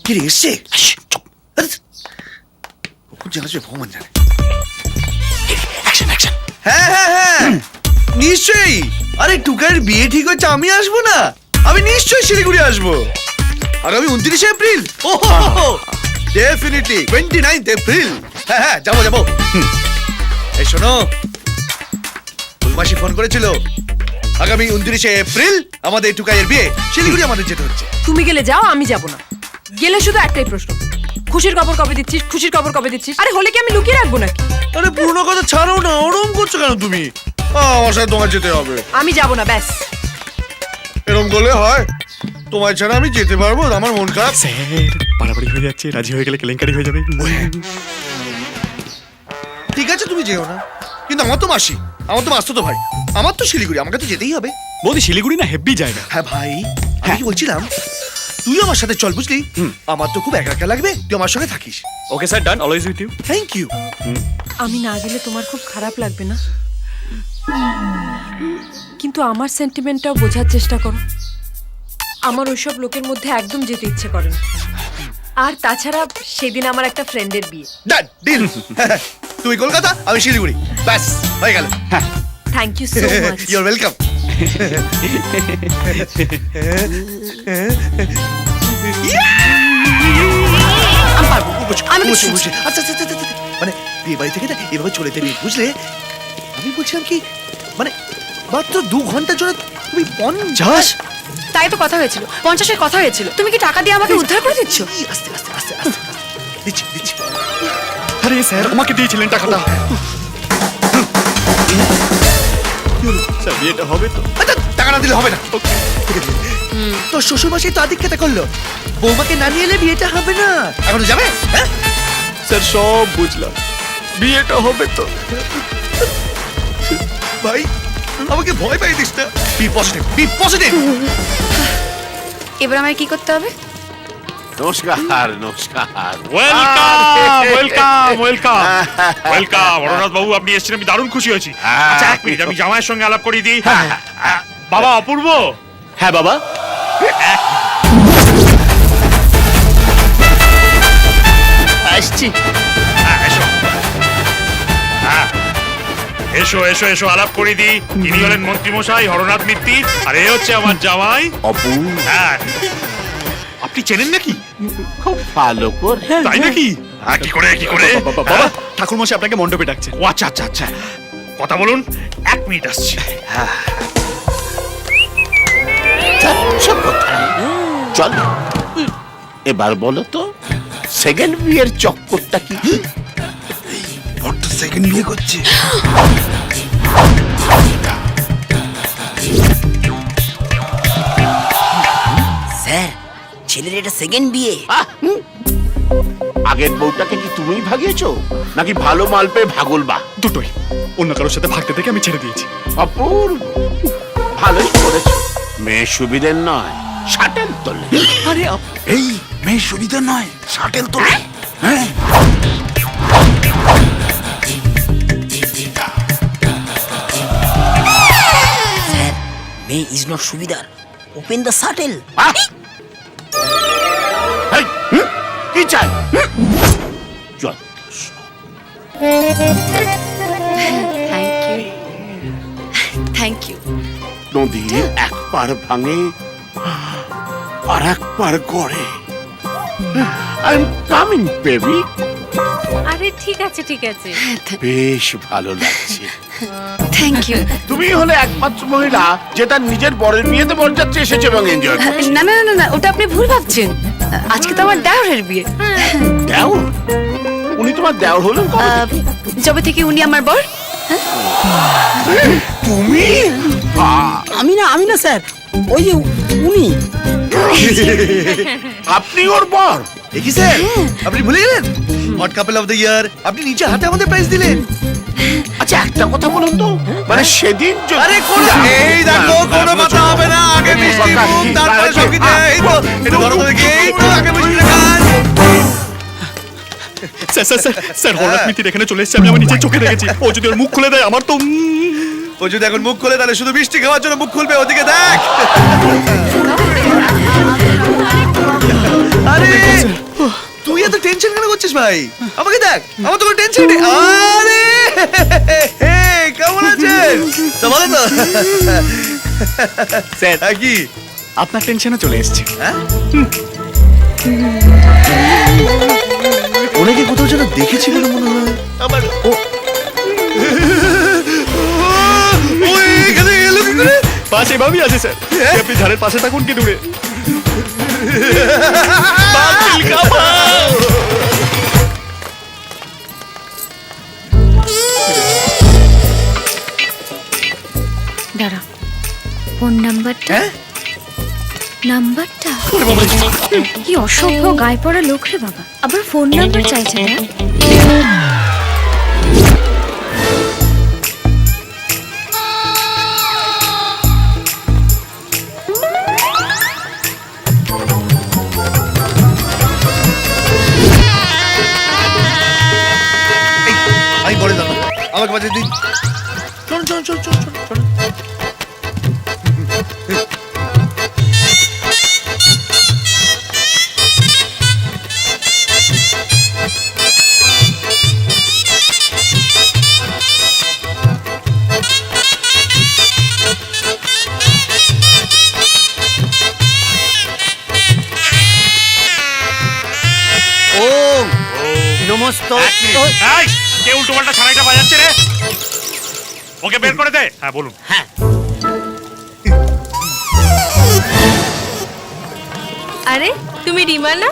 কি রে এসছে? কখন জানাচ্ছে ভগবান জানে। হ্যাঁ হ্যাঁ হ্যাঁ নিশ্চয়ই। আরে টুকাইয়ের বিয়ে ঠিক হচ্ছে, আমি আসবো না? আমি নিশ্চয়ই শিলিগুড়ি আসবো আগামী 29 এপ্রিল। Definitely 29 April. হ্যাঁ হ্যাঁ যাবো যাবো। এই শোনো, ফুলমাসি ফোন করেছিল, আগামী 29 এপ্রিল আমাদের টুকাইয়ের বিয়ে, শিলিগুড়ি আমাদের যেতে হচ্ছে। তুমি গেলে যাও, আমি যাব না। গেলে শুধু একটাই প্রশ্ন, খুশির খবর কবে দিচ্ছিস? খুশির খবর কবে দিচ্ছিস? আরে হলে কি আমি লুকিয়ে রাখবো নাকি? আরে পুরনো কথা ছাড়ো না, ওরম করছো কেন তুমি? আমার সাথে তোমার যেতে হবে। আমি যাব না, ব্যাস। এরম করলে হয়? তোমার ছাড়া আমি যেতে পারবো? আমার মন খারাপ। স্যার বাড়াবাড়ি হয়ে যাচ্ছে, রাজি হয়ে গেলে কেলেঙ্কারি হয়ে যাবে। ঠিক আছে তুমি যেও না, কিন্তু আমার তো মাসি, আমার তো মাসতো ভাই, আমার তো শিলিগুড়ি, আমাকে তো যেতেই হবে। বৌদি শিলিগুড়ি না হেব্বি জায়গা। হ্যাঁ ভাই, আমি কি বলছিলাম, তুই আমার সাথে চল, বুঝলি? আমার তো খুব একা একা লাগবে, তুই আমার সঙ্গে থাকিস। Okay sir, done, always with you. Thank you. আমি না গেলে তোমার খুব খারাপ লাগবে না? কিন্তু আমার সেন্টিমেন্টটাও বোঝার চেষ্টা করো। আমার ওইসব লোকের মধ্যে একদম যেতে ইচ্ছে করে না। আর তাছাড়া সেদিন আমার একটা ফ্রেন্ডের বিয়ে। Done, deal. তুই কলকাতা, আমি শিলিগুড়ি, ব্যাস হয়ে গেল। Thank you so much. You are welcome. আমি পারবো, আমি কিছু বসে। আচ্ছা আচ্ছা আচ্ছা, মানে বিয়ে বাড়ি থেকে না এভাবে চলে যাবি, বুঝলে? আমি বলছিলাম কি, মানে মাত্র 2 ঘন্টার জন্য তুমি 50। তাই তো কথা হয়েছিল, 50-এর কথা হয়েছিল। তুমি কি টাকা দিয়ে আমাকে উদ্ধার করে দিচ্ছ? আস্তে আস্তে আস্তে আস্তে দিচ্ছি দিচ্ছি। আরে স্যার আমাকে দিয়েছিলেন টাকাটা। স্যার বিয়েটা হবে তো? আচ্ছা, টাকা না দিলে হবে না। ঠিক আছে। তোর শ্বশুর মশাই তো আদিক্ষেতা করলো, বৌমাকে না নিয়ে এলে বিয়েটা হবে না। এখন যাবে? হ্যাঁ স্যার সব বুঝলাম, বিয়েটা হবে তো। ভাই আমাকে ভয় পাই দিস না। Be positive, be positive. এবার আমায় কি করতে হবে? নমস্কার নমস্কার। ওয়েলকাম ওয়েলকাম ওয়েলকাম ওয়েলকাম অরনাথ বাবু, আপনি এসেছেন, আমি দারুণ খুশি হয়েছি। আচ্ছা এক মিনিট, আমি জামাইয়ের সঙ্গে আলাপ করিয়ে দিই। বাবা অপূর্ব। হ্যাঁ বাবা, আসছি। এসো। এসো এসো এসো, আলাপ করিয়ে দিই। ইনি হলেন মন্ত্রীমশাই হরনাথ মিত্তি, আর এ হচ্ছে আমার জামাই অপু। হ্যাঁ। আপনি চেনেন নাকি? খুব ভালো করে। তাই নাকি? কি করে কি করে? বাবা ঠাকুর মশাই আপনাকে মণ্ডপে ডাকছে। ও আচ্ছা আচ্ছা আচ্ছা, কথা বলুন, 1 মিনিট আসছি। যাচ্ছ কোথায়? চল এবার বলো তো, সেকেন্ড বিয়ের চক্করটা কি? বড় সেকেন্ড বিয়ে করছে। স্যার ছেলের এটা সেকেন্ড বিয়ে। আগের বউটাকে কি তুমিই ভাগিয়েছো, নাকি ভালো মাল পেয়ে ভাগল বা? দুটোই। অন্য কারোর সাথে ভাগতে থেকে আমি ছেড়ে দিয়েছি। অপূর্ব, ভালোই করেছো। মেয়ে সুবিধের নয়, শাটেল তোলে। আরে এই মেয়ে সুবিধা নয়, শাটেল তো। হ্যাঁ স্যার মে ইজ নট সুবিধার, ওপেন দ্য শাটেল। এই, কি চাই? যত সব। Thank you. নদী এক পার ভাঙে আর এক পার গড়ে। I am coming baby. আরে ঠিক আছে ঠিক আছে। বেশ ভালো লাগছে। Thank you. তুমি হলে একমাত্র মহিলা যে তার নিজের বরের বিয়েতে বরযাত্রী এসেছে এবং এনজয় করছে। না না না না, ওটা আপনি ভুল ভাবছেন। আজকে তো আমার দেওরের বিয়ে। দেওর? উনি তোমার দেওর হলেন কবে থেকে? যবে থেকে উনি আমার বর। তুমি? আমি না স্যার, ওই যে উনি। আপনি ওর বর? দেখি স্যার, আপনি ভুলে গেলেন hot couple of the year, আপনি নিচে হাতে আমাদের প্রাইজ দিলেন। আচ্ছা একটা কথা বলুন তো, মানে সেদিন যদি- আরে কোন এই দেখো, কোনো কথা হবে না, আগে মিষ্টি মুখ, তারপরে সবকিছু। এই তো এটা ধরো তো দেখি, এই তো আগে মিষ্টি খান। স্যার স্যার স্যার স্যার হঠাৎ মিত্তির এখানে চলে এসেছে, আমি আমার নিজের চোখে দেখেছি। ও যদি ওর মুখ খুলে দেয় আমার তো ও যদি এখন মুখ খুলে তাহলে শুধু মিষ্টি খাওয়ার জন্য মুখ খুলবে, ওদিকে দেখ। আরে তুই এত টেনশন কেন করছিস ভাই? আমাকে দেখ, আমার তো কোনো টেনশন নেই। আরে হে, কেমন আছেন? তো ভালো তো? স্যার হ্যাঁ, কি আপনার টেনশনে চলে এসেছি। হ্যাঁ? ওনাকে কোথাও যেন দেখেছি বলে মনে হয়। আমার ও ওই এখানে এলো কি করে? পাশে ভাবি আছে স্যার, আপনি ধারের পাশে থাকুন কি দূরে। দাঁড়া, ফোন নাম্বারটা হ্যাঁ? নাম্বারটা কি অসভ্য গায়ে পড়া লোক রে বাবা, আবার ফোন নাম্বার চাইছে না। এই, আমি বলে দাও আমাকে বাজে দিন। চল চল চল চল চল চল। এই, কে উল্টো পাল্টা ছাড়াইটা বাজাচ্ছে রে? ওকে বের করে দে। হ্যাঁ বলুন। আরে তুমি রিমা না?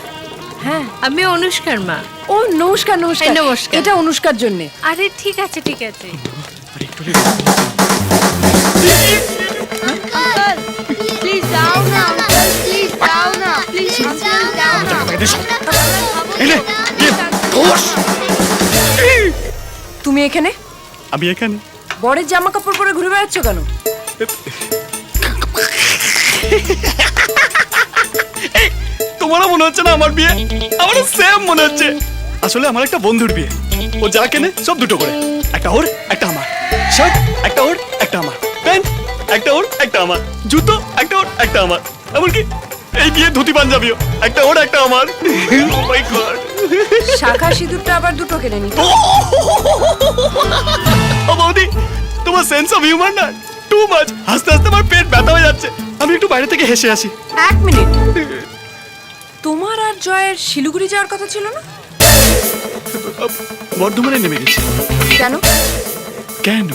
হ্যাঁ। আমি অনুষ্কার মা। ও নমস্কার নমস্কার। এই, নমস্কার। এটা অনুষ্কার জন্য। আরে ঠিক আছে ঠিক আছে। প্লিজ দাও না আঙ্কেল, প্লিজ দাও না, প্লিজ আঙ্কেল দাও না। তুমি এখানে আমি এখানে বরের জামা কাপড় পরে ঘুরে বেড়াচ্ছ কেন? তোমারও মনে হচ্ছে না আমার বিয়ে? আমারও সেম মনে হচ্ছে। আসলে আমার একটা বন্ধুর বিয়ে, ও যা কেনে সব দুটো করে, একটা ওর একটা আমার, শার্ট একটা ওর একটা আমার, প্যান্ট একটা ওর একটা আমার, জুতো একটা ওর একটা আমার, এমনকি এই বিয়ে ধুতি পাঞ্জাবিও একটা ওর একটা আমার। Oh my God! শাখা সিঁদুরটা আবার দুটো কিনে নি। ও বৌদি, তোমার সেন্স অফ হিউমার না টু মাচ। হাসতে হাসতে আমার পেট ব্যথা হয়ে যাচ্ছে, আমি একটু বাইরে থেকে হেসে আসি। এক মিনিট, তোমার আর জয়ের শিলিগুড়ি যাওয়ার কথা ছিল না? বর্ধমানে নেমে গেছি। কেন? কেন?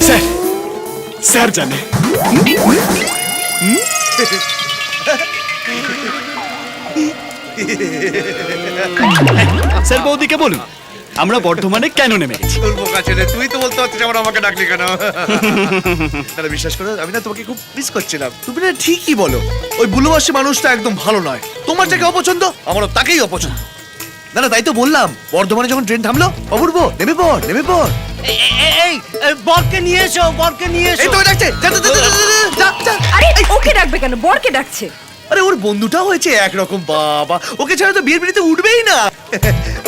স্যার, স্যার জানে। স্যার বৌদিকে বলুন আমরা বর্ধমানে কেন নেমে গেছি। তোর বোকা ছেলে, তুই তো বলতে পারছিস আমার আমাকে ডাকলি কেন? তাহলে বিশ্বাস করো, আমি না তোমাকে খুব মিস করছিলাম। তুমি না ঠিকই বলো, ওই বুলুবাসী মানুষটা একদম ভালো নয়। তোমার যাকে অপছন্দ আমারও তাকেই অপছন্দ। না না, তাই তো বললাম, বর্ধমানে যখন ট্রেন থামলো, অপূর্ব নেমে পড় নেমে পড়। এই বরকে নিয়ে এসো, বরকে নিয়ে এই এসো। তো ডাকছে, যা যা যা, যা, যা, যা। আরে ওকে ডাকবে কেন? বরকে ডাকছে। আরে ওর বন্ধুটাও হয়েছে একরকম, বাবা ওকে ছাড়া তো বিয়ের বিয়েতে উঠবেই না।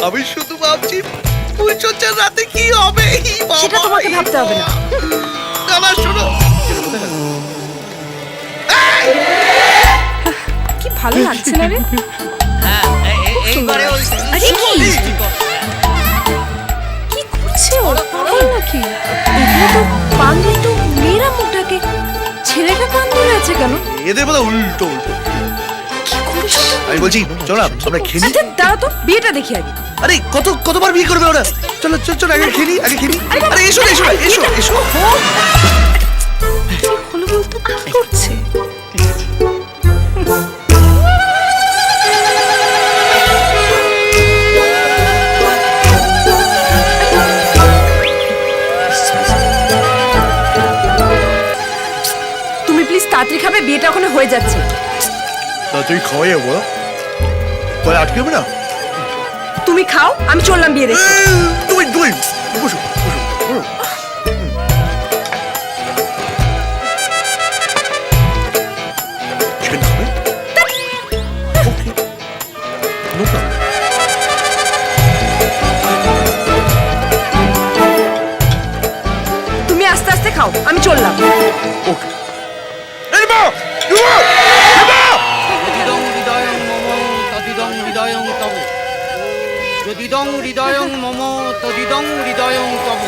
আমি শুধু ভাবছি ফুলচর্চার রাতে কি হবে। সেটা তোমাকে ভাবতে হবে না। না শোনো, কি ভালো লাগছে না রে? এইবারে ওই আরে কি করছে ও? পাগল নাকি? এগুলো তো পান দিয়ে তো মেয়েরা মুখ ঢাকে, ছেলেটা পান ধরে আছে কেন? এদের বলে উল্টো উল্টো। কি করছ? আমি বলছি চলো না, আমরা খেলি। আচ্ছা দাঁড়াও তো, বিয়েটা দেখি আগে। আরে কতবার বিয়ে করবে ওরা? চলো চলো চলো, আগে খেলি আগে খেলি। আরে এসো এসো এসো এসো। কি হলো বলতো, কি করছে? তুমি প্লিজ তাড়াতাড়ি খাবে, বিয়েটা ওখানে হয়ে যাচ্ছে। তা তুই খাওয়াই যাবো, তাহলে আটকে হবে না। তুমি খাও, আমি চললাম বিয়ে দেখতে। তুমি তুমি বসো বসো বসো। চিকেন খাবে? ওকে, নো প্রবলেম। তুমি আস্তে আস্তে খাও, আমি চললাম। ওকে। এই মা! তদিদং হৃদয়ং মম তদিদং হৃদয়ং তব।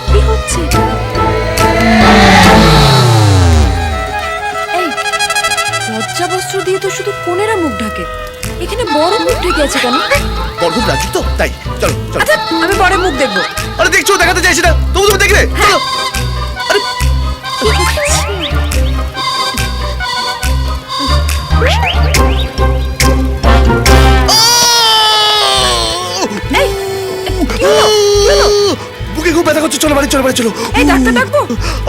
কি হচ্ছে? এই লজ্জা বস্ত্র দিয়ে তো শুধু কোনেরা মুখ ঢাকে, এখানে বড় মুখ ঢেকে আছে কেন? বড় খুব রাজি তো তাই। চলো চলো। আচ্ছা আমি বড় মুখ দেখবো। আরে দেখছো দেখাতে চাইছি না, তবু তুমি দেখলে। চলো। আরে কি হচ্ছে? এই, কি হলো? কি হলো? বুকে খুব ব্যথা করছে, চলো বাড়ি চলো বাড়ি চলো। এই ডাক্তার ডাকবো?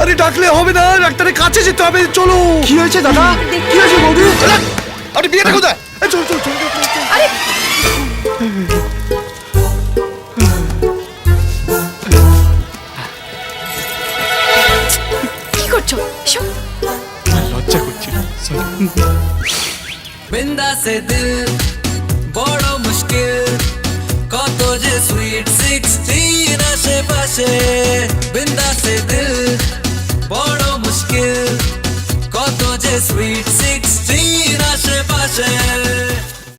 আরে ডাকলে হবে না, ডাক্তারের কাছে যেতে হবে, চলো। কি হয়েছে দাদা? কি হয়েছে বৌদি? চলো। আপনি বিয়েটা কোথায়? এই, চলো চলো চলো চলো, চলো। আরে কি করছো? এসব লজ্জা করছিল। বিন্দা সে দিল বড় মুশকিল, কত যে সুইট 16 আশেপাশে। বিন্দা সে দিল বড় মুশকিল, কত যে সুইট 16 আশেপাশে।